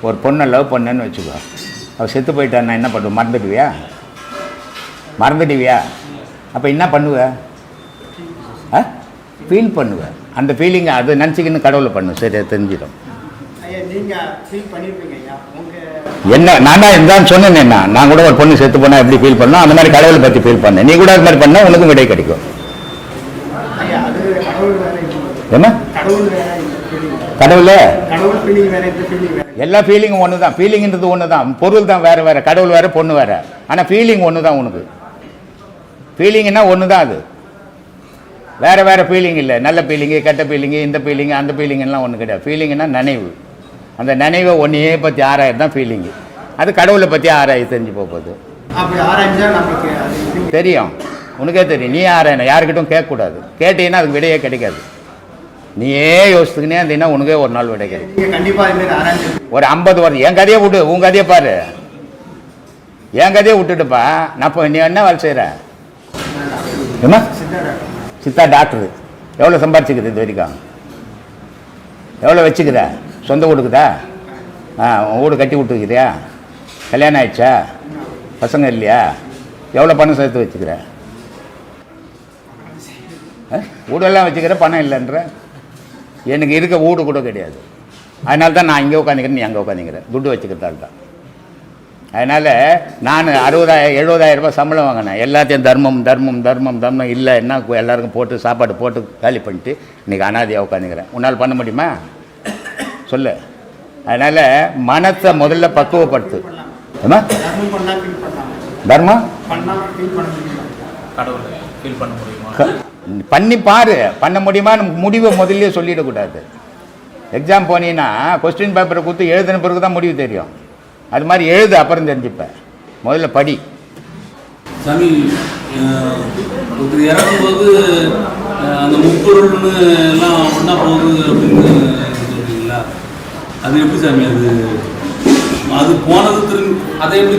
ஒரு பொண்ணை லவ் பண்ணேன்னு வச்சுக்கோ, அவள் செத்து போயிட்டான்னா என்ன பண்ணுவ? மறந்துடுவியா? அப்போ என்ன பண்ணுவ? ஃபீல் பண்ணுவேன். அந்த ஃபீலிங்கை அது நினச்சிக்கின்னு கடவுளை பண்ணு, சரியா தெரிஞ்சிடும். என்ன நான் தான் இருந்தான்னு சொன்னேன். நான் கூட ஒரு பொண்ணு செத்து போனால் எப்படி ஃபீல் பண்ணோம், அந்த மாதிரி கடவுளை பற்றி ஃபீல் பண்ணேன். நீ கூட அது மாதிரி பண்ணால் உனக்கும் விடை கிடைக்கும். என்ன கடவுள்? எல்லா ஃபீலிங்கும் ஒன்று தான். ஃபீலிங்கிறது ஒன்று தான், பொருள் தான் வேறு வேறு, கடவுள் வேறு, பொண்ணு வேறு. ஆனால் ஃபீலிங் ஒன்று தான் உனக்கு. ஃபீலிங்னா ஒன்று தான், அது வேறு வேறு ஃபீலிங் இல்லை. நல்ல ஃபீலிங்கு, கெட்ட ஃபீலிங்கு, இந்த ஃபீலிங்கு, அந்த ஃபீலிங்கெல்லாம் ஒன்று கிடையாது. ஃபீலிங்னா நினைவு. அந்த நினைவை ஒன்றையே பற்றி ஆராயிறது தான் ஃபீலிங்கு. அது கடவுளை பற்றி ஆராய் தெரிஞ்சு போகுது. தெரியும், உனக்கே தெரியும். நீ ஆராயணும், யாருக்கிட்டும் கேட்கக்கூடாது. கேட்டீங்கன்னா அதுக்கு விடையே கிடைக்காது. நீயே யோசித்துக்கினே இருந்தீங்கன்னா உனக்கே ஒரு நாள் விடை கிடைக்கும். ஒரு 50 வருஷம் என் கதையை விட்டு உன் கதையை பாரு. என் கதையை விட்டுட்டுப்பா. நான் இப்போ நீ என்ன வேலை செய்கிற? ஏமா சித்தா டாக்டரு. எவ்வளோ சம்பாரிச்சுக்குது இது வரைக்கும்? எவ்வளோ வச்சுக்குதா? சொந்த வீடுக்குதா? உன் வீடு கட்டி விட்டுக்கிறியா? கல்யாணம் ஆயிடுச்சா? பசங்க இல்லையா? எவ்வளோ பணம் சேர்த்து வச்சுக்கிற? வீடெல்லாம் வச்சுக்கிற, பணம் இல்லைன்ற. எனக்கு இருக்க வீடு கூட கிடையாது. அதனால தான் நான் இங்கே உட்காந்துக்கிறேன், நீ அங்கே உட்காந்துக்கிறேன். துட்டு வச்சுக்கிறதால தான். அதனால் நான் 60,000 70,000 ரூபாய் சம்பளம் வாங்கினேன். எல்லாத்தையும் தர்மம் இல்லை, என்ன எல்லாருக்கும் போட்டு சாப்பாடு போட்டு காலி பண்ணிட்டு இன்றைக்கி அனாதையாக உட்காந்துக்கிறேன். உன்னால் பண்ண முடியுமா சொல்லு? அதனால் மனத்தை முதல்ல பக்குவப்படுத்து. ஏமா தர்மம் பண்ணி பாரு. பண்ண முடியுமா? முடிவை முதல்ல சொல்லிடக்கூடாது. எக்ஸாம் போனீங்கன்னா கொஸ்டின் பேப்பரை கொடுத்து எழுதின பிறகு தான் முடிவு தெரியும். அது மாதிரி எழுது, அப்புறம் தெரிஞ்சுப்பேன். முதல்ல படி. சாமி, இறக்கும்போது அந்த முப்பொருள்னு எல்லாம் ஒன்றா போகுது அப்படின்னு சொல்றீங்களா? அது எப்படி சாமி? அது போனது திரும்பி அதை எப்படி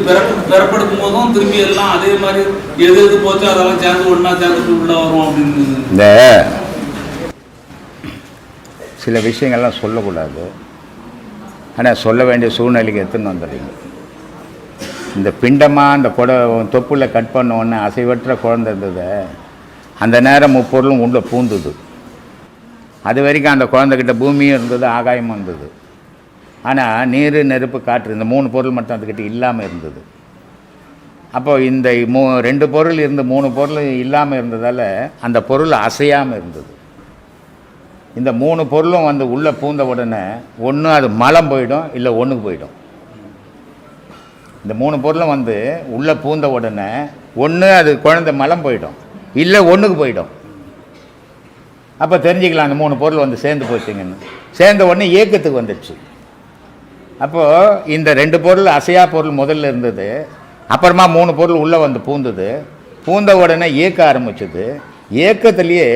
பெறப்படுத்தும் போதும் திரும்பி எல்லாம் அதே மாதிரி எது போச்சோ அதெல்லாம் சேர்ந்து ஒன்றா சேர்ந்துட்டு உள்ள வரும் அப்படின்னு. இந்த சில விஷயங்கள்லாம் சொல்லக்கூடாது, ஆனால் சொல்ல வேண்டிய சூழ்நிலைக்கு எடுத்துன்னு வந்துடுறீங்க. இந்த பிண்டமாக அந்த தொப்புல கட் பண்ண உடனே அசைவற்ற குழந்தை இருந்தது. அந்த நேரம் முப்பொருளும் உள்ள பூந்துது. அது வரைக்கும் அந்த குழந்தைகிட்ட பூமியும் இருந்தது, ஆகாயமும் இருந்தது. ஆனால் நீர், நெருப்பு, காற்று, இந்த 3 பொருள் மட்டும் அதுக்கிட்ட இல்லாமல் இருந்தது. அப்போ இந்த 2 பொருள் இருந்து 3 பொருள் இல்லாமல் இருந்ததால் அந்த பொருள் அசையாமல் இருந்தது. இந்த 3 பொருளும் வந்து உள்ளே பூந்த உடனே ஒன்று அது மலம் போயிடும், இல்லை ஒன்றுக்கு போயிடும். இந்த 3 பொருளும் வந்து உள்ளே பூந்த உடனே ஒன்று அது குழந்தை மலம் போயிடும், இல்லை ஒன்றுக்கு போயிடும். அப்போ தெரிஞ்சுக்கலாம் அந்த 3 பொருள் வந்து சேர்ந்து போச்சுங்கன்னு. சேர்ந்த உடனே ஏக்கத்துக்கு வந்துடுச்சு. அப்போது இந்த 2 பொருள் அசையா பொருள் முதல்ல இருந்தது. அப்புறமா 3 பொருள் உள்ளே வந்து பூந்தது. பூந்த உடனே ஏக்க ஆரம்பிச்சது. ஏக்கத்துலேயே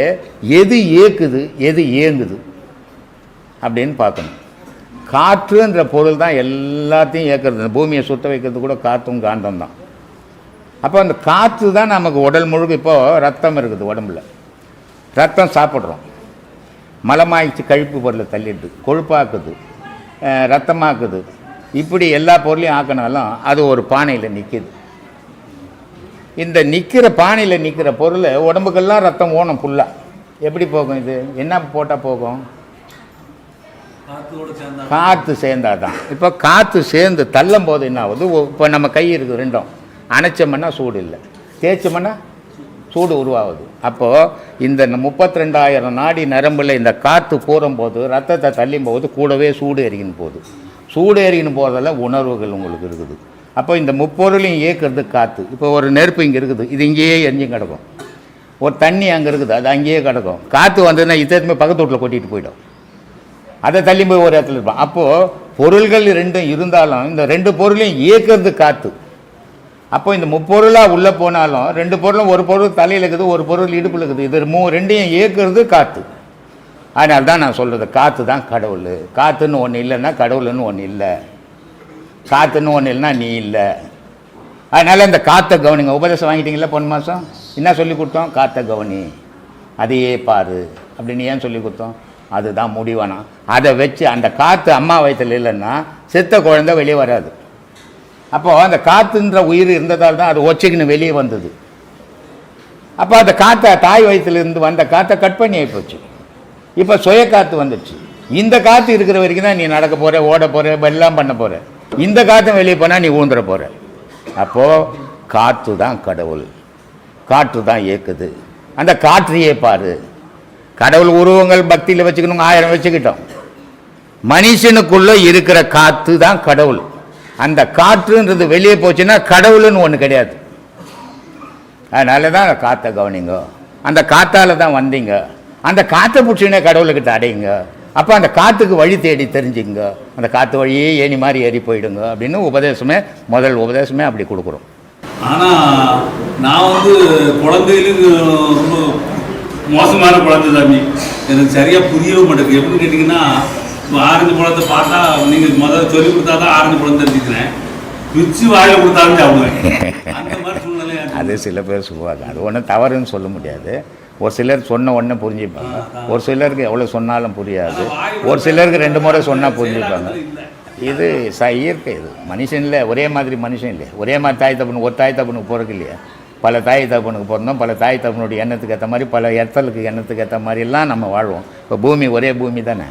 எது ஏக்குது, எது ஏங்குது அப்படின்னு பார்க்கணும். காற்றுன்ற பொருள் தான் எல்லாத்தையும் ஏற்கிறது. பூமியை சுத்த வைக்கிறது கூட காற்றும் காந்தம் தான். அப்போ அந்த காற்று தான் நமக்கு உடல் முழுக்க. இப்போது ரத்தம் இருக்குது உடம்புல, ரத்தம் சாப்பிட்றோம், மலமாயிடுச்சு, கழிப்பு பொருளை தள்ளிடுது, கொழுப்பாக்குது, ரத்தமாக்குது. இப்படி எல்லா பொருளையும் ஆக்கினாலும் அது ஒரு பானையில் நிற்கிது. இந்த நிற்கிற பானையில் நிற்கிற பொருள் உடம்புக்கெல்லாம் ரத்தம் ஓணும் ஃபுல்லாக. எப்படி போகும்? இது என்ன போட்டால் போகும்? காற்று சேர்ந்தாதான். இப்போ காற்று சேர்ந்து தள்ளும் போது என்ன ஆகுது? இப்போ நம்ம கை இருக்குது ரெண்டும், அணைச்சோம்னா சூடு இல்லை, தேய்ச்சோம்னா சூடு உருவாகுது. அப்போது இந்த 32,000 நாடி நரம்பில் இந்த காற்று போகும்போது, ரத்தத்தை தள்ளும் போது கூடவே சூடு எரிக்கின்னு போகுது. சூடு எரிக்கின்னு போகிறதால உணர்வுகள் உங்களுக்கு இருக்குது. அப்போ இந்த முப்பொருளையும் இயக்கிறது காற்று. இப்போ ஒரு நெருப்பு இங்கே இருக்குது, இது இங்கேயே எரிஞ்சும் கிடக்கும். ஒரு தண்ணி அங்கே இருக்குது, அது அங்கேயே கிடக்கும். காற்று வந்ததுன்னா இத்தனை பக்கத்து வீட்டில் கொட்டிட்டு போயிடும். அதை தள்ளி போய் ஒரு இடத்துல இருப்பான். அப்போது பொருள்கள் 2 இருந்தாலும் இந்த 2 பொருளையும் இயக்கிறது காற்று. அப்போ இந்த முப்பொருளாக உள்ளே போனாலும் 2 பொருளும், ஒரு பொருள் தலையில் இருக்குது, ஒரு பொருள் இடுப்பில் இருக்குது. இது 2யும் இயக்கிறது காற்று. அதனால தான் நான் சொல்கிறது, காற்று தான் கடவுள். காற்றுன்னு ஒன்று இல்லைன்னா கடவுள்னு ஒன்று இல்லை. காற்றுன்னு ஒன்று இல்லைன்னா நீ இல்லை. அதனால் இந்த காற்றை கவனிங்க. உபதேசம் வாங்கிட்டீங்களா போன மாதம்? என்ன சொல்லி கொடுத்தோம்? காற்றை கவனி, அதையே பாரு அப்படின்னு ஏன் சொல்லி கொடுத்தோம்? அதுதான் முடிவானா. அதை வச்சு அந்த காற்று அம்மா வயிற்றில் இல்லைன்னா செத்த குழந்தை வெளியே வராது. அப்போது அந்த காற்றுன்ற உயிர் இருந்ததால் தான் அது ஒச்சைக்குன்னு வெளியே வந்தது. அப்போ அந்த காற்றை தாய் வயிற்றிலிருந்து வந்த காற்றை கட் பண்ணி ஆகிப்போச்சு. இப்போ சுய காற்று வந்துடுச்சு. இந்த காற்று இருக்கிற வரைக்கும் தான் நீ நடக்க போகிற, ஓட போகிற, எல்லாம் பண்ண போகிற. இந்த காற்று வெளியே போனால் நீ ஊந்துட போகிற. அப்போது காற்று தான் கடவுள், காற்று தான் இயக்குது. அந்த காற்றையே பாரு. கடவுள் உருவங்கள் பக்தியில் வச்சுக்கணும், 1000 வச்சுக்கிட்டோம். மனுஷனுக்குள்ளே இருக்கிற காற்று தான் கடவுள். அந்த காற்றுன்றது வெளியே போச்சுன்னா கடவுள்னு ஒன்று கிடையாது. அதனால தான் காற்றை கவனிங்க. அந்த காற்றால் தான் வந்தீங்க. அந்த காற்றை பிடிச்சினே கடவுள்கிட்ட அடையுங்க. அப்போ அந்த காற்றுக்கு வழி தேடி தெரிஞ்சுங்க. அந்த காற்று வழியே ஏணி மாதிரி ஏறி போயிடுங்க அப்படின்னு உபதேசமே, முதல் உபதேசமே அப்படி கொடுக்குறோம். ஆனால் நான் குழந்தைகளுக்கு ரொம்ப மோசமான குழந்தை சாமி. எனக்கு சரியாக புரியவே மாட்டேங்குது. எப்படின்னு கேட்டிங்கன்னா, இப்போ ஆரஞ்சு பழத்தை பார்த்தா நீங்கள் முதல்ல சொல்லி கொடுத்தா தான் ஆரஞ்சு பழம் தெரிஞ்சுக்கிறேன். பிச்சு வாயில் கொடுத்தாலும் சாப்பிடுவேன். அந்த மாதிரி சூழ்நிலை அது சில பேர் சொல்லுவாங்க. அது ஒன்றும் தவறுன்னு சொல்ல முடியாது. ஒரு சிலர் சொன்ன உடனே புரிஞ்சுப்பாங்க, ஒரு சிலருக்கு எவ்வளோ சொன்னாலும் புரியாது, ஒரு சிலருக்கு 2 முறை சொன்னால் புரிஞ்சுப்பாங்க. இது இயற்கை. இது மனுஷன்ல ஒரே மாதிரி மனுஷன் இல்லையா, ஒரே மாதிரி தாய் தப்பனுக்கு ஒரு தாய் தப்பனுக்கு பிறகு இல்லையா. பல தாய் தப்பனுக்கு பிறந்தோம், பல தாய் தப்பனுடைய எண்ணத்துக்கு ஏற்ற மாதிரி, பல இடத்துக்கு எண்ணத்துக்கு ஏற்ற மாதிரிலாம் நம்ம வாழ்வோம். இப்போ பூமி ஒரே பூமி தானே,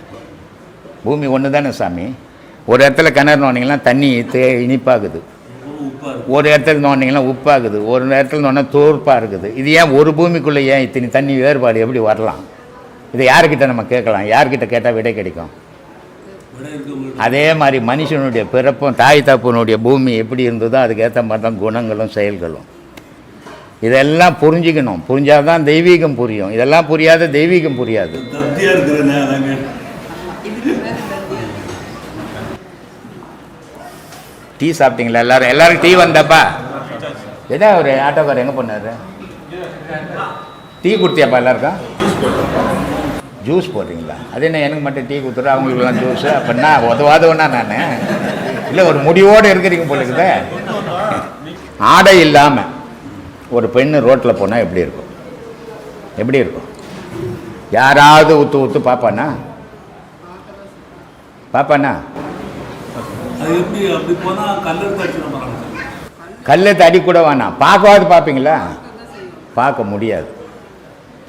பூமி ஒன்று தானே சாமி. ஒரு இடத்துல கிணறு நோண்டிங்கன்னா தண்ணி இனிப்பாகுது, ஒரு இடத்துல நோண்டிங்கன்னா உப்பாகுது, ஒரு இடத்துல நோண்டா தோற்பாக இருக்குது. இது ஏன் ஒரு பூமிக்குள்ளே ஏன் இத்தனை தண்ணி வேறுபாடு எப்படி வரலாம்? இதை யார்கிட்ட நம்ம கேட்கலாம்? யார்கிட்ட கேட்டால் விடை கிடைக்கும்? அதே மாதிரி மனுஷனுடைய பிறப்பும் தாய் தப்பனுடைய பூமி எப்படி இருந்ததோ அதுக்கு ஏற்ற மாதிரி தான் குணங்களும் செயல்களும். இதெல்லாம் புரிஞ்சுக்கணும். புரிஞ்சால் தான் தெய்வீகம் புரியும். இதெல்லாம் புரியாத தெய்வீகம் புரியாது. டீ சாப்பிட்டீங்களா? எல்லாரும் டீ வந்தாப்பா. என்ன ஒரு ஆட்டோக்கார் எங்கே பண்ணார்? டீ கொடுத்தியாப்பா எல்லாருக்கும்? ஜூஸ் போடுறீங்களா? அது என்ன எனக்கு மட்டும் டீ கொடுத்துரு, அவங்களுக்குலாம் ஜூஸு? அப்படின்னா உதவாதவனா நான்? இல்லை, ஒரு முடிவோடு இருக்கிறீங்க போல இருக்குதே. ஆடை இல்லாமல் ஒரு பெண்ணு ரோட்டில் போனால் எப்படி இருக்கும்? எப்படி இருக்கும்? யாராவது ஊற்று பார்ப்பானா? கல்லெடுத்து அடி கூட வேணாம், பார்க்கவாது பார்ப்பீங்களா? பார்க்க முடியாது,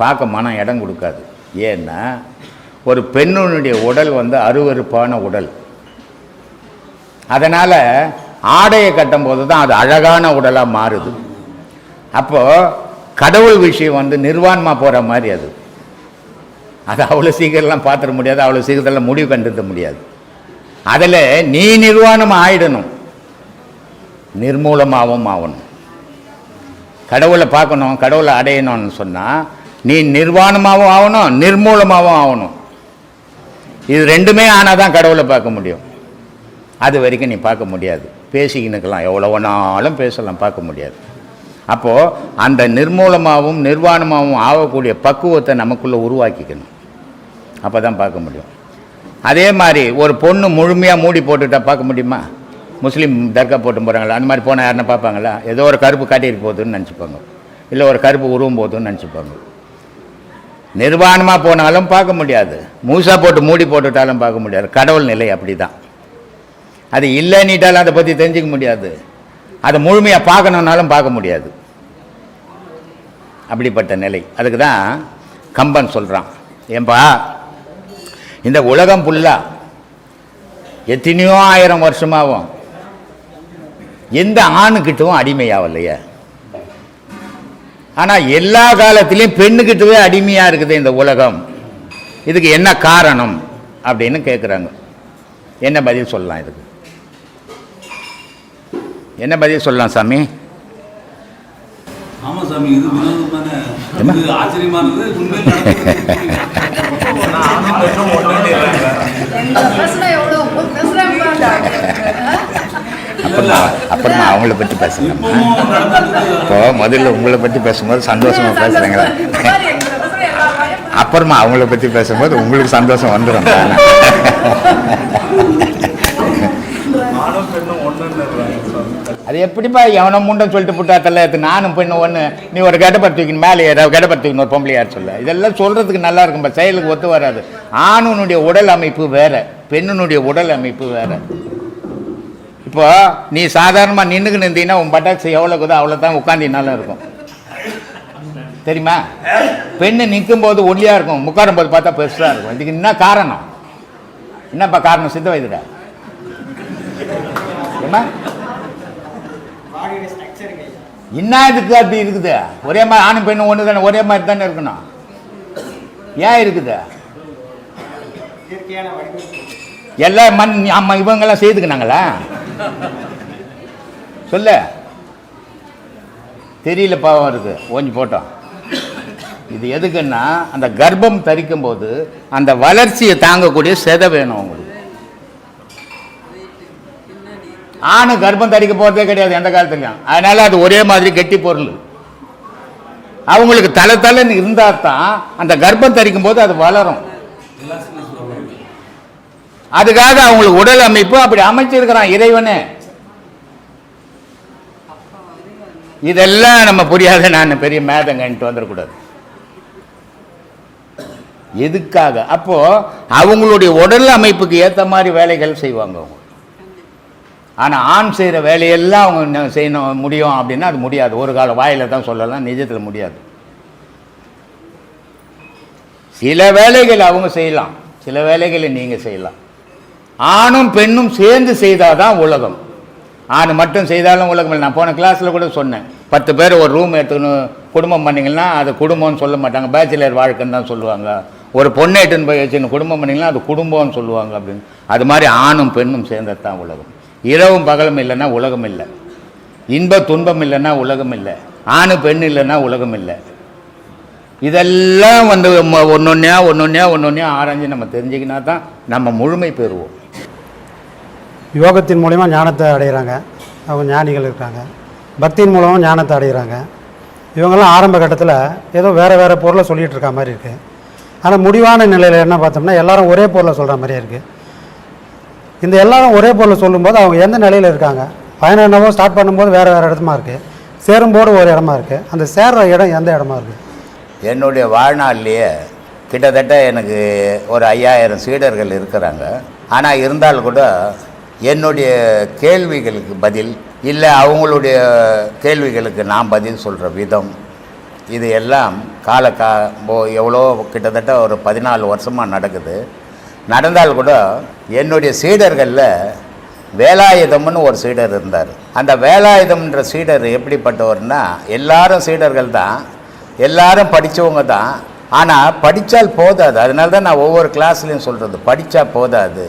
பார்க்க மனம் இடம் கொடுக்காது. ஏன்னா ஒரு பெண்ணுடைய உடல் அருவருப்பான உடல். அதனால் ஆடையை கட்டும்போது தான் அது அழகான உடலாக மாறுது. அப்போது கடவுள் விஷயம் நிர்வாணமாக போகிற மாதிரி அது அவ்வளோ சீக்கிரம்லாம் பார்த்துட முடியாது, அவ்வளோ சீக்கிரத்தில் முடிவு கண்டுட முடியாது. அதில் நீ நிர்வாணமாக ஆயிடணும், நிர்மூலமாகவும் ஆகணும். கடவுளை பார்க்கணும், கடவுளை அடையணும்னு சொன்னால் நீ நிர்வாணமாகவும் ஆகணும், நிர்மூலமாகவும் ஆகணும். இது 2மே ஆனால் தான் கடவுளை பார்க்க முடியும். அது வரைக்கும் நீ பார்க்க முடியாது. பேசிக்கினுக்கலாம், எவ்வளோ வேணாலும் பேசலாம், பார்க்க முடியாது. அப்போது அந்த நிர்மூலமாகவும் நிர்வாணமாகவும் ஆகக்கூடிய பக்குவத்தை நமக்குள்ளே உருவாக்கிக்கணும். அப்போ தான் பார்க்க முடியும். அதே மாதிரி ஒரு பொண்ணு முழுமையாக மூடி போட்டுட்டா பார்க்க முடியுமா? முஸ்லீம் தர்கா போட்டு போகிறாங்களா, அந்த மாதிரி போனால் யாருன்னா பார்ப்பாங்களா? ஏதோ ஒரு கருப்பு காட்டிட்டு போகுதுன்னு நினச்சிப்பாங்க, இல்லை ஒரு கருப்பு உருவம் போகுதுன்னு நினச்சிப்பாங்க. நிர்வாணமாக போனாலும் பார்க்க முடியாது, மூசா போட்டு மூடி போட்டுட்டாலும் பார்க்க முடியாது. கடவுள் நிலை அப்படி தான். அது இல்லைன்னிட்டாலும் அதை பற்றி தெரிஞ்சிக்க முடியாது, அதை முழுமையாக பார்க்கணுன்னாலும் பார்க்க முடியாது. அப்படிப்பட்ட நிலை. அதுக்கு தான் கம்பன் சொல்கிறான், ஏன்பா இந்த உலகம் ஃபுல்லாக எத்தனையோ 1000 வருஷமாகவும் எந்த ஆணுக்கிட்டவும் அடிமையாகலையே, ஆனால் எல்லா காலத்திலையும் பெண்ணுக்கிட்டவே அடிமையாக இருக்குது இந்த உலகம். இதுக்கு என்ன காரணம் அப்படின்னு கேட்குறாங்க. என்ன பதில் சொல்லலாம்? இதுக்கு என்ன பதில் சொல்லலாம் சாமி? ஆமாம் சாமி, இது வினோதமான ஆச்சரியமானது. அப்புறமா அவங்கள பற்றி பேசுகிறேன். இப்போ முதல்ல உங்களை பற்றி பேசும்போது சந்தோஷமாக பேசுகிறீங்களா? அப்புறமா அவங்கள பற்றி பேசும்போது உங்களுக்கு சந்தோஷம் வந்துடும். அது அது எப்படிப்பா எவனை முண்டம் சொல்லிட்டு புட்டாத்தல்ல நானும் பெண்ணு ஒன்று நீ ஒரு கெட்டப்படுத்திக்கணும் மேலே ஏதாவது கெட்டப்படுத்திக்கணும் ஒரு பொம்பளையார் சொல்ல இதெல்லாம் சொல்கிறதுக்கு நல்லா இருக்கும்பா செயலுக்கு ஒத்து வராது. ஆணுனுடைய உடல் அமைப்பு வேறு, பெண்ணுனுடைய உடல் அமைப்பு வேறு. இப்போ நீ சாதாரணமாக நின்றுக்கு நின்றீங்கன்னா உன் பட்டாக்ஸ் எவ்வளோ இருக்குதோ அவ்வளோ தான் உட்காந்தினாலும் இருக்கும் தெரியுமா. பெண்ணு நிற்கும் போது ஒல்லியாக இருக்கும், உட்காரும் போது பார்த்தா பெருசாக இருக்கும். இதுக்கு என்ன காரணம்? என்னப்பா காரணம்? சித்த வைத்துடா ஏமா என்ன இதுக்கு அப்படி இருக்குது? ஒரே மாதிரி ஆணும் பெண்ணும் ஒன்று தானே, ஒரே மாதிரி தானே இருக்கணும். ஏன் இருக்குது? எல்லாம் மண் ஆமாம் இவங்கெல்லாம் செய்துக்கினாங்களா சொல்ல தெரியல, பாவம் இருக்குது ஓஞ்சி போட்டோம். இது எதுக்குன்னா அந்த கர்ப்பம் தரிக்கும் போது அந்த வளர்ச்சியை தாங்கக்கூடிய செதை வேணும் அவங்களுக்கு. ஆணு கர்ப்பம் தரிக்க போகிறதே கிடையாது எந்த காலத்துலையும். அதனால அது ஒரே மாதிரி கெட்டி பொருள். அவங்களுக்கு தலைன்னு இருந்தால் தான் அந்த கர்ப்பம் தரிக்கும் போது அது வளரும். அதுக்காக அவங்களுக்கு உடல் அமைப்பு அப்படி அமைச்சிருக்கிறான் இறைவனே. இதெல்லாம் நம்ம புரியாத நான் பெரிய மேதங்கன்ட்டு வந்துடக்கூடாது. எதுக்காக? அப்போ அவங்களுடைய உடல் அமைப்புக்கு ஏற்ற மாதிரி வேலைகள் செய்வாங்க அவங்க. ஆனால் ஆண் செய்கிற வேலையெல்லாம் அவங்க செய்யணும் முடியும் அப்படின்னா அது முடியாது. ஒரு கால வாயில தான் சொல்லலாம், நிஜத்தில் முடியாது. சில வேலைகள் அவங்க செய்யலாம், சில வேலைகளை நீங்கள் செய்யலாம். ஆணும் பெண்ணும் சேர்ந்து செய்தால் தான் உலகம். ஆண் மட்டும் செய்தாலும் உலகம் இல்லை. நான் போன கிளாஸில் கூட சொன்னேன், 10 பேர் ஒரு ரூம் எடுத்துக்கணும் குடும்பம் பண்ணிங்கன்னா அது குடும்பம்னு சொல்ல மாட்டாங்க, பேச்சுலர் வாழ்க்கைன்னு தான் சொல்லுவாங்க. ஒரு பொண்ணை எட்டுன்னு போய் வச்சுன்னு குடும்பம் பண்ணிங்கன்னா அது குடும்பம்னு சொல்லுவாங்க அப்படின்னு. அது மாதிரி ஆணும் பெண்ணும் சேர்ந்தது தான் உலகம். இரவும் பகலும் இல்லைன்னா உலகம் இல்லை. இன்ப துன்பம் இல்லைன்னா உலகம் இல்லை. ஆணு பெண் இல்லைன்னா உலகம் இல்லை. இதெல்லாம் வந்து ஒன்னொன்னையா ஆராய்ஞ்சு நம்ம தெரிஞ்சுக்கினா தான் நம்ம முழுமை பெறுவோம். யோகத்தின் மூலிமா ஞானத்தை அடைகிறாங்க, அவங்க ஞானிகள் இருக்காங்க. பக்தியின் மூலமாக ஞானத்தை அடைகிறாங்க. இவங்கெல்லாம் ஆரம்ப கட்டத்தில் ஏதோ வேறு பொருளை சொல்லிகிட்டு இருக்க மாதிரி இருக்குது. ஆனால் முடிவான நிலையில் என்ன பார்த்தோம்னா எல்லாரும் ஒரே பொருளை சொல்கிற மாதிரியே இருக்குது. இந்த எல்லாரும் ஒரே பொருளை சொல்லும்போது அவங்க எந்த நிலையில் இருக்காங்க? பயணம் என்னவோ ஸ்டார்ட் பண்ணும்போது வேறு இடமா இருக்குது, சேரும்போது ஒரு இடமா இருக்குது. அந்த சேர்ற இடம் எந்த இடமா இருக்குது? என்னுடைய வாழ்நாள்லேயே கிட்டத்தட்ட எனக்கு ஒரு 5000 சீடர்கள் இருக்கிறாங்க. ஆனால் இருந்தாலும் கூட என்னுடைய கேள்விகளுக்கு பதில் இல்லை, அவங்களுடைய கேள்விகளுக்கு நான் பதில் சொல்கிற விதம், இது எல்லாம் எவ்வளோ கிட்டத்தட்ட ஒரு 14 வருஷமாக நடக்குது. நடந்தால் கூட என்னுடைய சீடர்களில் வேலாயுதம்னு ஒரு சீடர் இருந்தார். அந்த வேலாயுதம்ன்ற சீடர் எப்படிப்பட்டவர்னா, எல்லாரும் சீடர்கள் தான், எல்லாரும் படித்தவங்க தான். ஆனால் படித்தால் போதாது. அதனால தான் நான் ஒவ்வொரு கிளாஸ்லேயும் சொல்கிறது, படித்தா போதாது.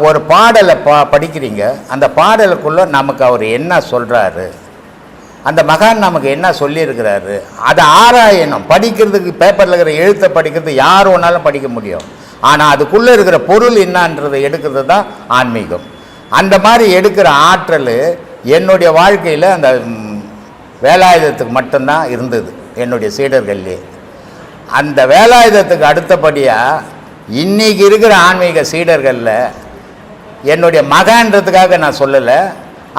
ஒரு பாடலை படிக்கிறீங்க, அந்த பாடலுக்குள்ளே நமக்கு அவர் என்ன சொல்கிறாரு, அந்த மகான் நமக்கு என்ன சொல்லியிருக்கிறாரு, அதை ஆராயணும். படிக்கிறதுக்கு பேப்பரில் இருக்கிற எழுத்தை படிக்கிறது யார் ஒன்றாலும் படிக்க முடியும். ஆனால் அதுக்குள்ளே இருக்கிற பொருள் என்னன்றதை எடுக்கிறது தான் ஆன்மீகம். அந்த மாதிரி எடுக்கிற ஆற்றல் என்னுடைய வாழ்க்கையில் அந்த வேலாயுதத்துக்கு மட்டும்தான் இருந்தது, என்னுடைய சீடர்கள்லேயே. அந்த வேலாயுதத்துக்கு அடுத்தபடியாக இன்றைக்கி இருக்கிற ஆன்மீக சீடர்களில் என்னுடைய மகான்றதுக்காக நான் சொல்லலை,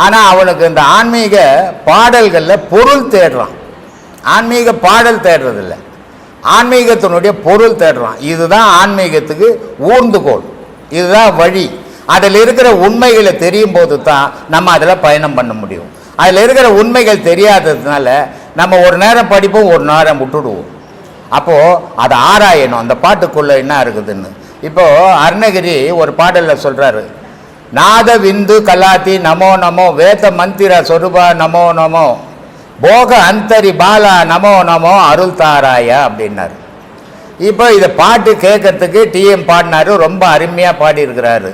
ஆனால் அவனுக்கு இந்த ஆன்மீக பாடல்களில் பொருள் தேடுறான். ஆன்மீக பாடல் தேடுறதில்ல, ஆன்மீகத்தினுடைய பொருள் தேடுறான். இதுதான் ஆன்மீகத்துக்கு ஊர்ந்துகோல், இதுதான் வழி. அதில் இருக்கிற உண்மைகளை தெரியும் போது தான் நம்ம அதில் பயணம் பண்ண முடியும். அதில் இருக்கிற உண்மைகள் தெரியாததுனால நம்ம ஒரு நேரம் படிப்போம், ஒரு நேரம் விட்டுடுவோம். அப்போது அதை ஆராயணும், அந்த பாட்டுக்குள்ளே என்ன இருக்குதுன்னு. இப்போது அருணகிரி ஒரு பாடலில் சொல்கிறாரு, நாத விந்து கலாத்தி நமோ நமோ, வேத மந்திர சொருபா நமோ நமோ, போக அந்தரி பாலா நமோ நமோ, அருள் தாராயா அப்படின்னாரு. இப்போ இதை பாட்டு கேட்கறதுக்கு டிஎம் பாடினாரு, ரொம்ப அருமையாக பாடியிருக்கிறாரு.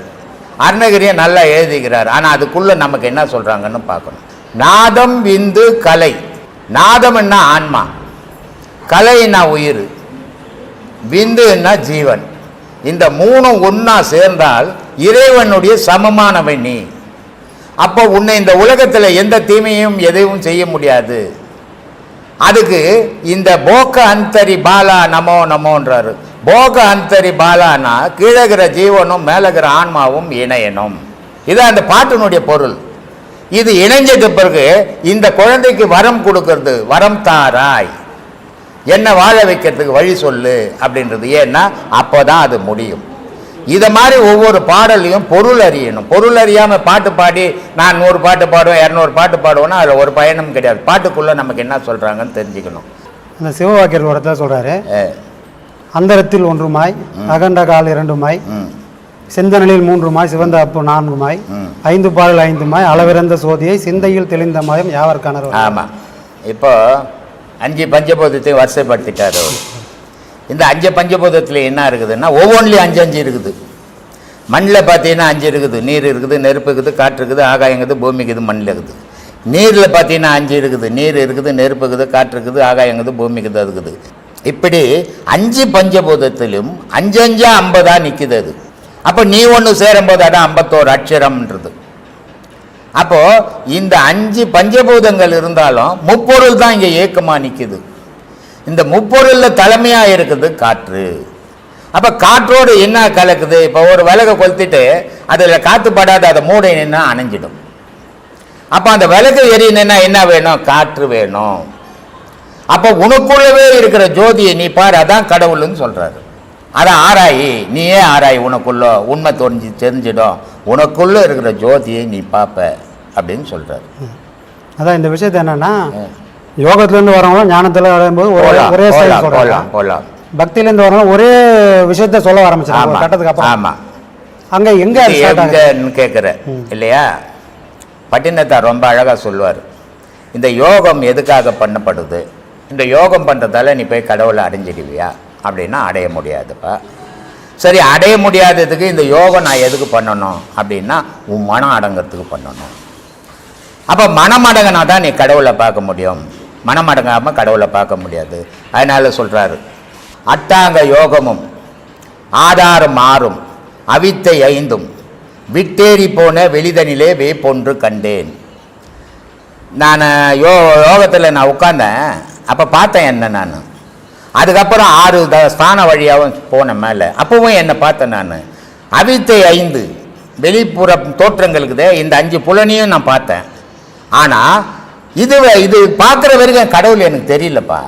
அருணகிரியை நல்லா எழுதிக்கிறார். ஆனால் அதுக்குள்ளே நமக்கு என்ன சொல்கிறாங்கன்னு பார்க்கணும். நாதம் விந்து கலை. நாதம்னா ஆன்மா, கலைன்னா உயிர், விந்துன்னா ஜீவன். இந்த மூணும் ஒன்றா சேர்ந்தால் இறைவனுடைய சமமானவன் நீ. அப்போ உன்னை இந்த உலகத்தில் எந்த தீமையும் எதையும் செய்ய முடியாது. அதுக்கு இந்த போக அந்தரி பாலா நமோ நமோன்றாரு. போக அந்தரி பாலானா கீழகிற ஜீவனும் மேலகிற ஆன்மாவும் இணையணும். இதான் அந்த பாட்டினுடைய பொருள். இது இணைஞ்சது பிறகு இந்த குழந்தைக்கு வரம் கொடுக்கறது, வரம் தாராய், என்ன வாழ வைக்கிறதுக்கு வழி சொல்லு அப்படின்றது. ஏன்னா அப்போதான் அது முடியும். இதை மாதிரி ஒவ்வொரு பாடலையும் பொருள் அறியணும். பொருள் அறியாமல் பாட்டு பாடி நான் 100 பாட்டு பாடுவேன் 200 பாட்டு பாடுவேன்னா அதில் ஒரு பயனும் கிடையாது. பாட்டுக்குள்ளே நமக்கு என்ன சொல்கிறாங்கன்னு தெரிஞ்சுக்கணும். அந்த சிவவாக்கியர் ஒரு இடத்துல சொல்கிறாரு, அந்தரத்தில் 1 மாய், அகண்ட கால் 2 மாய், செந்தனலில் 3 மாய், சிவந்த அப்பு 4 மாய், 5 பாடல் 5 மாய், அளவிறந்த சோதியை சிந்தையில் தெளிந்த மாயம் யாவர் காணர். ஆமாம், இப்போ 5 பஞ்சபூதத்தையும் வரிசைப்படுத்திட்டார் அவர். இந்த 5 பஞ்சபூதத்தில் என்ன இருக்குதுன்னா ஒவ்வொன்றிலையும் 5 இருக்குது. மண்ணில் பார்த்தீங்கன்னா 5 இருக்குது. நீர் இருக்குது, நெருப்பு இருக்குது, காற்று இருக்குது, ஆகாயம் இருக்குது, பூமி இருக்குது, மண்ணில் இருக்குது. நீரில் பார்த்தீங்கன்னா 5 இருக்குது. நீர் இருக்குது, நெருப்பு இருக்குது, காற்று இருக்குது, ஆகாயம் இருக்குது, பூமி இருக்குது, அது இருக்குது. இப்படி 5 பஞ்சபூதத்திலும் 5 5 50 நிற்குது அது. அப்போ நீ ஒன்று சேரும்போது அதான் 51 அட்சரம்ன்றது. அப்போது இந்த 5 பஞ்சபூதங்கள் இருந்தாலும் முப்பொருள் தான் இங்கே ஏக்கமாக நிற்குது. இந்த முப்பொருளில் தலைமையாக இருக்குது காற்று. அப்போ காற்றோடு என்ன கலக்குது? இப்போ ஒரு விளக்கை கொளுத்திட்டு அதில் காற்று படாத அதை மூடை நின்னா அணைஞ்சிடும். அப்போ அந்த விளக்கு எரியணுன்னா என்ன வேணும்? காற்று வேணும். அப்போ உனக்குள்ளவே இருக்கிற ஜோதியை நீ பாரு, அதான் கடவுள்னு சொல்கிறாரு. அதான் ஆராயி, நீயே ஆராய், உனக்குள்ள உண்மை தெரிஞ்சிடும், உனக்குள்ளே இருக்கிற ஜோதியை நீ பார்ப்ப அப்படின்னு சொல்கிறாரு. அதான் இந்த விஷயத்தை என்னன்னா, யோகத்திலேருந்து வரவங்களும் ஞானத்தில் வரும்போது ஒரே போகலாம், பக்தியிலேருந்து வரவங்க ஒரே விஷயத்த சொல்ல ஆரம்பிச்சாங்க கட்டத்துக்கு அப்புறம். ஆமாம், அங்கே எங்கன்னு கேட்குற இல்லையா? பட்டினத்தார் ரொம்ப அழகாக சொல்லுவார், இந்த யோகம் எதுக்காக பண்ணப்படுது? இந்த யோகம் பண்ணுறதால நீ போய் கடவுளை அடைஞ்சிடுவியா அப்படின்னா அடைய முடியாதுப்பா. சரி, அடைய முடியாததுக்கு இந்த யோகம் நான் எதுக்கு பண்ணணும் அப்படின்னா உன் மனம் அடங்கிறதுக்கு பண்ணணும். அப்போ மனம் அடங்கினா தான் நீ கடவுளை பார்க்க முடியும். மனம் அடங்காமல் கடவுளை பார்க்க முடியாது. அதனால சொல்கிறாரு, அட்டாங்க யோகமும் ஆதாரம் 6 அவித்தை 5 விட்டேறி போன வெளிதனிலே வேப்பொன்று கண்டேன். நான் யோகத்தில் நான் உட்கார்ந்தேன், அப்போ பார்த்தேன் என்ன நான். அதுக்கப்புறம் 6 ஸ்தான வழியாகவும் போனேன் மேலே, அப்பவும் என்னை பார்த்தேன் நான். அவித்தை 5 வெளிப்புற தோற்றங்களுக்குதே, இந்த 5 புலனையும் நான் பார்த்தேன். ஆனால் இது பார்க்குற வரைக்கும் கடவுள் எனக்கு தெரியலப்பா.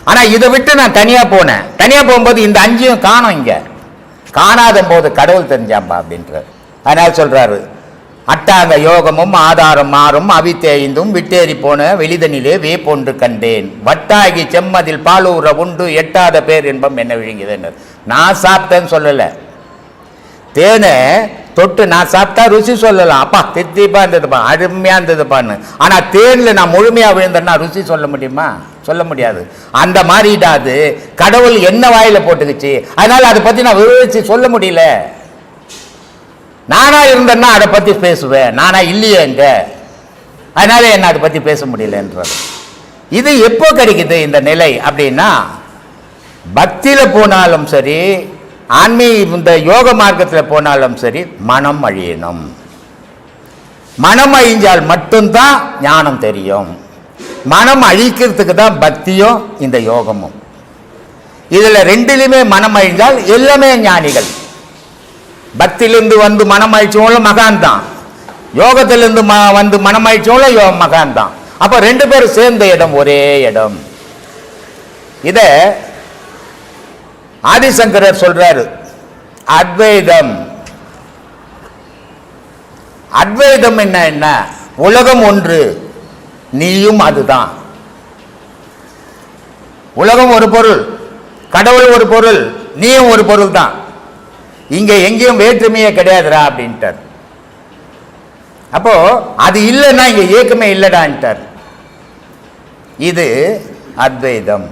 ஆனால் இதை விட்டு நான் தனியாக போனேன். தனியாக போகும்போது இந்த 5 காணும். இங்கே காணாத போது கடவுள் தெரிஞ்சாம்பா அப்படின்றார். அதனால் சொல்கிறாரு, அட்டாங்க யோகமும் ஆதாரம் 6 அவித்தை 5 விட்டேறி போன வெளிதனிலே வேப்பொன்று கண்டேன். வட்டாகி செம்மதில் பாலூர உண்டு எட்டாத பேர் என்பம் என்ன விழுங்குதுன்னு. நான் சாப்பிட்டேன்னு சொல்லலை, தேனை தொட்டு நான் சாப்பிட்டா ருசி சொல்லலாம், அப்பா தித்திப்பா இருந்ததுப்பா, அருமையாக இருந்ததுப்பான்னு. ஆனால் தேனில் நான் முழுமையாக விழுந்தேன்னா ருசி சொல்ல முடியுமா? சொல்ல முடியாது. அந்த மாதிரிடாது கடவுள் என்ன வாயில் போட்டுக்குச்சு, அதனால் அதை பற்றி நான் விவரித்து சொல்ல முடியல. நானா இருந்தேன்னா அதை பற்றி பேசுவேன், நானா இல்லையே எங்க, அதனால என்ன அதை பற்றி பேச முடியலன்றது. இது எப்போ கிடைக்குது இந்த நிலை அப்படின்னா, பக்தியில் போனாலும் சரி, இந்த யோக மார்க்கத்தில் போனாலும் சரி, மனம் அழியணும். மனம் அழிஞ்சால் மட்டும்தான் ஞானம் தெரியும். மனம் அழிக்கிறதுக்கு தான் பக்தியும் இந்த யோகமும். இதில் ரெண்டிலுமே மனம் அழிஞ்சால் எல்லாமே ஞானிகள். பக்தியிலிருந்து வந்து மனம் அழிச்சவங்களும் மகான் தான், யோகத்திலிருந்து வந்து மனம் அழிச்சவங்களும் மகான் தான். அப்போ 2 பேரும் சேர்ந்த இடம் ஒரே இடம். இதை ஆதிசங்கரர் சொல்றாரு, அத்வைதம். அத்வைதம் என்ன? உலகம் ஒன்று, நீயும் அதுதான். உலகம் ஒரு பொருள், கடவுள் ஒரு பொருள், நீயும் ஒரு பொருள் தான். இங்க எங்கேயும் வேற்றுமையே கிடையாதுரா அப்படின்ட்டார். அப்போ அது இல்லைன்னா இங்க ஏக்கமே இல்லடான்ட்டார். இது அத்வைதம்.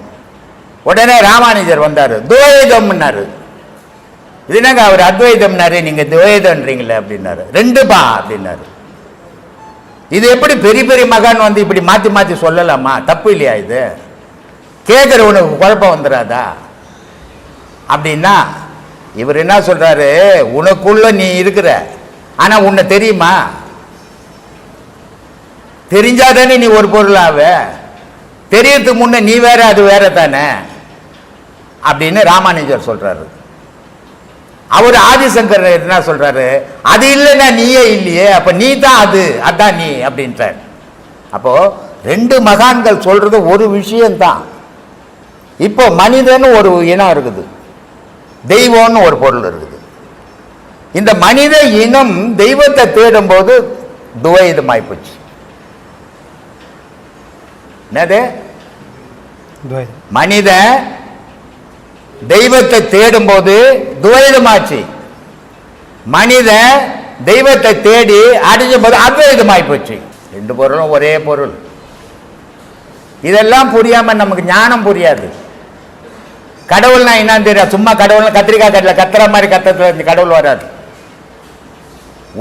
உடனே ராமானுஜர் வந்தார், துவைதம்னாரு. இது என்னங்க அவர் அத்வைதம்னாரு, நீங்க துவைதம்ன்றீங்களே அப்படின்னாரு. 2பா அப்படின்னாரு. இது எப்படி பெரிய பெரிய மகான் வந்து இப்படி மாற்றி மாற்றி சொல்லலாமா? தப்பு இல்லையா இது? கேட்குறவனுக்கு குழப்பம் வந்துடாதா அப்படின்னா, இவர் என்ன சொல்றாரு, உனக்குள்ள நீ இருக்கிற, ஆனா உன்னை தெரியுமா? தெரிஞ்சாதானே நீ ஒரு பொருளாவ. தெரியறதுக்கு முன்ன நீ வேற அது வேற தானே அப்படின்னு ராமானுஜர் சொல்றாரு. அவர் ஆதிசங்கர் என்ன சொல்றாரு, அது இல்லைன்னா நீயே இல்லையே, அப்ப நீ தான் அது, அதான் நீ அப்படின்றார். அப்போ ரெண்டு மகான்கள் சொல்றது ஒரு விஷயம்தான். இப்போ மனிதன் ஒரு இனம் இருக்குது, தெய்வம்னு ஒரு பொருள் இருக்குது. இந்த மனித இனம் தெய்வத்தை தேடும் போது துவைதமாய் போச்சு. என்னது? மனித தெய்வத்தை தேடும் போது துவைதமாச்சு. மனித தெய்வத்தை தேடி அடையும் போது அத்வைதமாய் போச்சு. ரெண்டு பொருளும் ஒரே பொருள். இதெல்லாம் புரியாம நமக்கு ஞானம் புரியாது. கடவுள்னா என்னன்னு தெரியாது. சும்மா கடவுள் கத்திரிக்காய் கட்டில கத்துற மாதிரி கத்துறது கடவுள் வராது.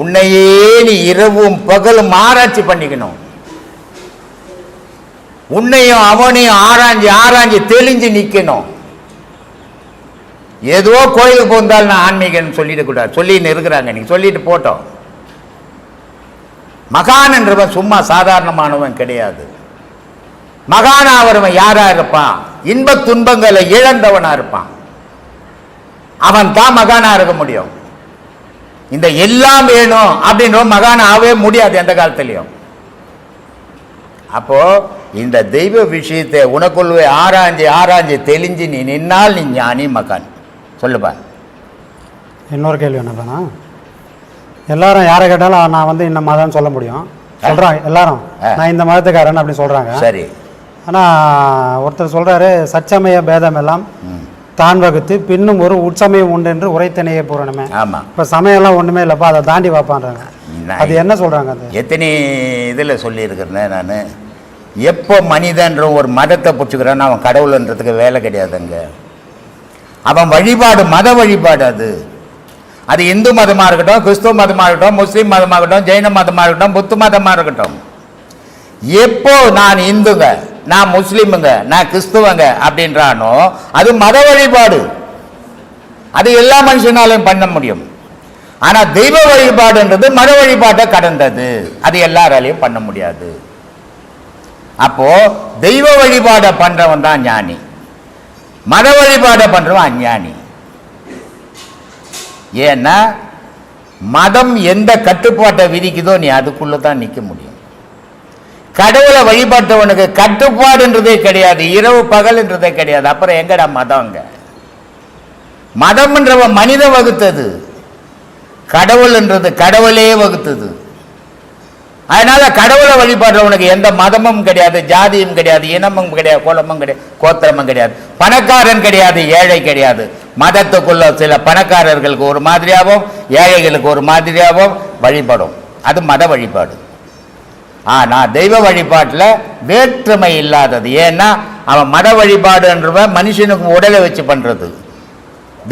உன்னையே நீ இரவும் பகலும் ஆராய்ச்சி பண்ணிக்கணும். உன்னையும் அவனையும் ஆராய்ச்சி ஆராய்ச்சி தெளிஞ்சு நிக்கணும். ஏதோ கோயிலுக்கு போந்தால் நான் ஆன்மீகன்னு சொல்லிடக்கூடாது. சொல்லின்னு இருக்கிறாங்க, நீங்க சொல்லிட்டு போட்டோம். மகான் என்றவன் சும்மா சாதாரணமானவன் கிடையாது. மகானாவரவன் யாரா இருப்பான்? இன்ப துன்பங்களை இழந்தவனா இருப்பான். அவன் தான் மகானா இருக்க முடியும். இந்த எல்லாம் வேணும் அப்படின்ற மகானா ஆகவே முடியாது எந்த காலத்திலையும். அப்போ இந்த தெய்வ விஷயத்தை உனக்குள்ளே ஆராய்ஞ்சி ஆராய்ஞ்சி தெளிஞ்சு நீ நின்னால் நீ ஞானி மகான். சொல்லுப்பா. இன்னொரு கேள்வி என்னன்னா, எல்லாரும் யாரை கேட்டாலும் நான் வந்து இந்த மதம்னு சொல்ல முடியும் சொல்றாங்க. எல்லாரும் நான் இந்த மதத்துக்காரன் அப்படி சொல்றாங்க. சரி. ஆனால் ஒருத்தர் சொல்கிறாரு, சச்சமய பேதம் எல்லாம் தான் வகுத்து பின்னும் ஒரு உட்சமயம் உண்டு என்று உரைத்தனையே பூரணமே. ஆமாம். இப்போ சமயம்லாம் ஒன்றுமே இல்லைப்பா, அதை தாண்டி பார்ப்பான்றாங்க. அது என்ன சொல்கிறாங்க? அது எத்தனை இதில் சொல்லியிருக்கிறேன் நான். எப்போ மனிதன்ற ஒரு மதத்தை பிடிச்சிக்கிறான்னு அவன் கடவுள்ன்றதுக்கு வேலை கிடையாதுங்க. அவன் வழிபாடு மத வழிபாடு. அது இந்து மதமாக இருக்கட்டும், கிறிஸ்துவ மதமாக இருக்கட்டும், முஸ்லீம் மதமாக இருக்கட்டும், ஜெயின மதமாக இருக்கட்டும், புத்த மதமாக இருக்கட்டும். எப்போ நான் இந்துங்க, நான் முஸ்லீமுங்க, நான் கிறிஸ்துவங்க அப்படின்றானோ அது மத வழிபாடு. அது எல்லா மனுஷனாலையும் பண்ண முடியும். ஆனால் தெய்வ வழிபாடுன்றது மத வழிபாட்டை கடந்தது. அது எல்லாராலையும் பண்ண முடியாது. அப்போ தெய்வ வழிபாடை பண்றவன் தான் ஞானி, மத வழிபாடை பண்றவன் அஞ்ஞானி. ஏன்னா மதம் எந்த கட்டுப்பாட்டை விதிக்குதோ நீ அதுக்குள்ள தான் நிற்க முடியும். கடவுளை வழிபட்டவனுக்கு கட்டுப்பாடுன்றதே கிடையாது, இரவு பகல்ன்றதே கிடையாது. அப்புறம் எங்கடா மதம்ங்க? மதம்ன்றவன் மனித வகுத்தது, கடவுள்ன்றது கடவுளே வகுத்தது. அதனால கடவுளை வழிபடுறவனுக்கு எந்த மதமும் கிடையாது, ஜாதியும் கிடையாது, இனமும் கிடையாது, குலமும் கிடையாது, கோத்திரமும் கிடையாது, பணக்காரன் கிடையாது, ஏழை கிடையாது. மதத்துக்குள்ள சில பணக்காரர்களுக்கு ஒரு மாதிரியாகவும் ஏழைகளுக்கு ஒரு மாதிரியாகவும் வழிபடும். அது மத வழிபாடு. ஆனால் தெய்வ வழிபாட்டில் வேற்றுமை இல்லாதது. ஏன்னா அவன் மத வழிபாடுன்றவன் மனுஷனுக்கு உடலை வச்சு பண்ணுறது.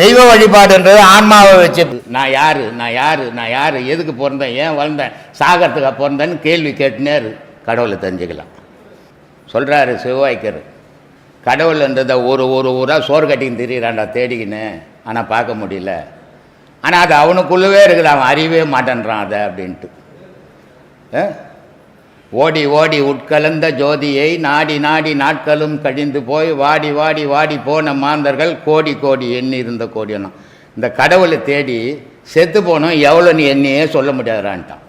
தெய்வ வழிபாடுன்றது ஆன்மாவை வச்சு நான் யாரு நான் யாரு நான் யாரு, எதுக்கு பிறந்தேன், ஏன் வளர்ந்தேன், சாகரத்துக்காக பிறந்தேன்னு கேள்வி கேட்டுனேரு கடவுளை தெரிஞ்சுக்கலாம். சொல்கிறாரு சிவாய்க்கர், கடவுள்ன்றதை ஒரு ஒரு ஊராக சோறு கட்டின்னு திரியிறான்டா தேடிக்கின்னு, ஆனால் பார்க்க முடியல. ஆனால் அது அவனுக்குள்ளவே இருக்குது, அவன் அறியவே மாட்டேன்றான் அதை அப்படின்ட்டு. ஓடி ஓடி உட்கலந்த ஜோதியை நாடி நாடி நாட்களும் கழிந்து போய் வாடி வாடி வாடி போன மாந்தர்கள் கோடி கோடி எண்ணி இருந்த கோடியனும். இந்த கடவுளை தேடி செத்து போனோம் எவ்வளோ நீ எண்ணியே சொல்ல முடியாதான்ட்டான்.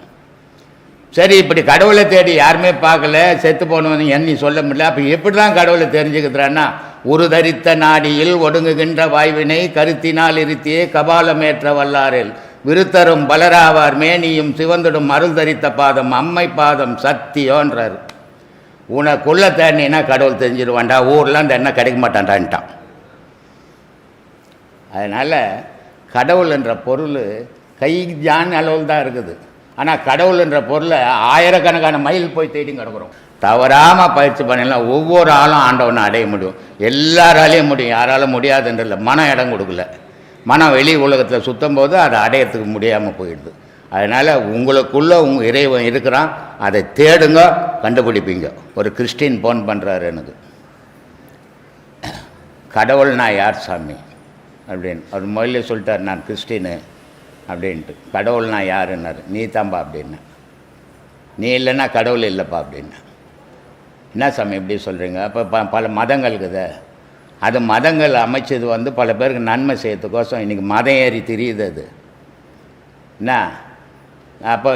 சரி, இப்படி கடவுளை தேடி யாருமே பார்க்கல, செத்து போனவன் எண்ணி சொல்ல முடியல. அப்போ எப்படி தான் கடவுளை தெரிஞ்சுக்கிறான்னா, ஒரு தரித்த நாடியில் ஒடுங்குகின்ற வாய்வினை கருத்தினால் இருத்தியே கபாலமேற்ற வல்லாரில் விருத்தரும் பலராவார் மேனியும் சிவந்திடும் அருள் தரித்த பாதம் அம்மை பாதம் சத்தியோன்றார். உனக்குள்ள தேடினா கடவுள் தெரிஞ்சிருவான்டா, ஊர்லாம் அந்த எண்ணெய் கிடைக்க மாட்டான்டான்ட்டான். அதனால் கடவுள் என்ற பொருள் கை ஜான் அளவில் தான் இருக்குது. ஆனால் கடவுள் என்ற பொருளை ஆயிரக்கணக்கான மைல் போய் தேடி கிடக்குறோம். தவறாமல் பயிற்சி பண்ணலாம் ஒவ்வொரு ஆளும் ஆண்டவனை அடைய முடியும். எல்லாராலையும் முடியும், யாராலும் முடியாதுன்றதில்ல. மனம் இடம் கொடுக்கல. மனம் வெளி உலகத்தில் சுற்றும் போது அதை அடையத்துக்கு முடியாமல் போயிடுது. அதனால் உங்களுக்குள்ளே உங்கள் இறைவன் இருக்கிறான், அதை தேடுங்க, கண்டுபிடிப்பீங்க. ஒரு கிறிஸ்டின் ஃபோன் பண்ணுறாரு எனக்கு, கடவுள் நான் யார் சாமி அப்படின்னு. அவர் முதல்ல சொல்லிட்டார், நான் கிறிஸ்டின்னு அப்படின்ட்டு. கடவுள் நான் யாருன்னாரு. நீ தான்பா அப்படின்னு. நீ இல்லைன்னா கடவுள் இல்லைப்பா அப்படின்னு. என்ன சாமி எப்படி சொல்கிறீங்க? அப்போ பல மதங்கள் இருக்குது. அது மதங்கள் அமைச்சது வந்து பல பேருக்கு நன்மை செய்யறதுக்கோசம் இன்றைக்கி மதம் ஏறி தெரியுது அது என்ன. அப்போ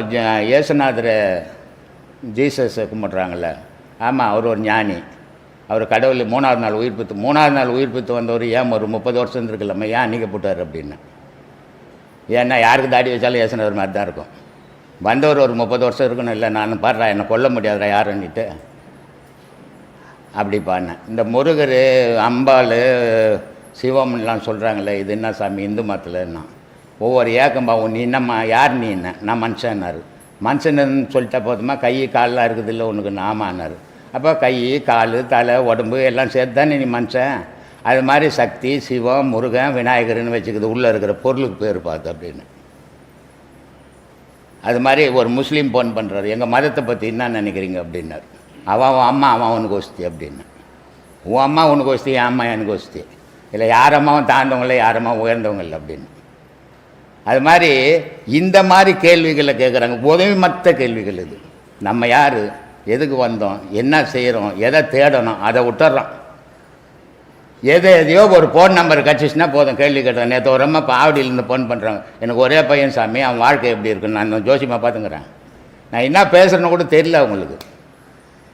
இயேசுநாதரை ஜீசஸை கும்பிட்றாங்கள்ல, ஆமாம் அவர் ஒரு ஞானி, அவர் கடவுள் 3ஆவது நாள் உயிர்ப்பித்து வந்தவர் ஏன் ஒரு 30 வருஷம் இருந்திருக்கலாமா, ஏன் அன்றைக்கி போட்டார் அப்படின்னு. ஏன்னா யாருக்கு தாடி வச்சாலும் இயேசுநாதர் மாதிரி தான் இருக்கும். வந்தவர் ஒரு 30 வருஷம் இருக்கணும், இல்லை நான் பாடுறா என்னை கொல்ல முடியாதுடா யாருன்னுட்டு அப்படி பாடினேன். இந்த முருகர், அம்பாள், சிவம்லாம் சொல்கிறாங்களே, இது என்ன சாமி இந்து மதத்தில்னா ஒவ்வொரு ஏக்கம்பாவும் நீ என்னம்மா யார் நீ என்ன, நான் மனுஷன்னாரு. மனுஷன்னு சொல்லிட்டா போதுமா, கை காலெலாம் இருக்குது இல்லை உனக்கு ஆமான்னாரு. அப்போ கை கால் தலை உடம்பு எல்லாம் சேர்த்து தானே நீ மனுஷன். அது மாதிரி சக்தி, சிவம், முருகன், விநாயகர்னு வச்சுக்குது உள்ளே இருக்கிற பொருளுக்கு பேர் பார்த்து அப்படின்னு. அது மாதிரி ஒரு முஸ்லீம் ஃபோன் பண்ணுறாரு, எங்கள் மதத்தை பற்றி என்ன நினைக்கிறீங்க அப்படின்னாரு. அவன் அம்மா அவனுக்கு ஒஸ்தி அப்படின்னு. உன் அம்மா உனக்கு ஒஸ்தி, என் அம்மா எனக்கு ஒஸ்தி, இல்லை யார் அம்மாவும் தாழ்ந்தவங்கள யார் அம்மா உயர்ந்தவங்க இல்லை அப்படின்னு. அது மாதிரி இந்த மாதிரி கேள்விகளை கேட்குறாங்க, உதவி மற்ற கேள்விகள். இது நம்ம யார், எதுக்கு வந்தோம், என்ன செய்கிறோம், எதை தேடணும், அதை விட்டுறோம். எதையோ ஒரு ஃபோன் நம்பர் கிடச்சிச்சின்னா போதும் கேள்வி கேட்டோம். நேற்று ஒரு அம்மா இப்போ ஆவடியிலேருந்து ஃபோன் பண்ணுறாங்க, எனக்கு ஒரே பையன் சாமி, அவன் வாழ்க்கை எப்படி இருக்குன்னு நான் ஜோசியமாக பார்த்துங்கிறேன், நான் என்ன பேசுகிறேன்னு கூட தெரியல அவங்களுக்கு.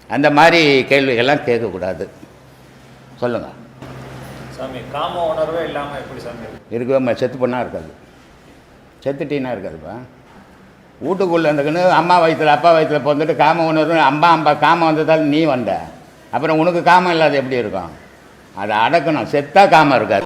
அந்த மாதிரி கேள்விகள்லாம் கேட்கக்கூடாது. சொல்லுங்கள் சாமி. காம உணர்வே இல்லாமல் எப்படி சாமி இருக்கவே செத்து பண்ணால் இருக்காது, செத்துட்டீன்னா இருக்காதுப்பா. வீட்டுக்குள்ளே இருந்துக்குன்னு அம்மா வயிற்றில் அப்பா வயிற்றில் பிறந்துட்டு காம உணர்வு அம்பா காமம் வந்ததால் நீ வந்த, அப்புறம் உனக்கு காமம் இல்லாத எப்படி இருக்கும். அதை அடக்கணும், செத்தா காமம் இருக்காது.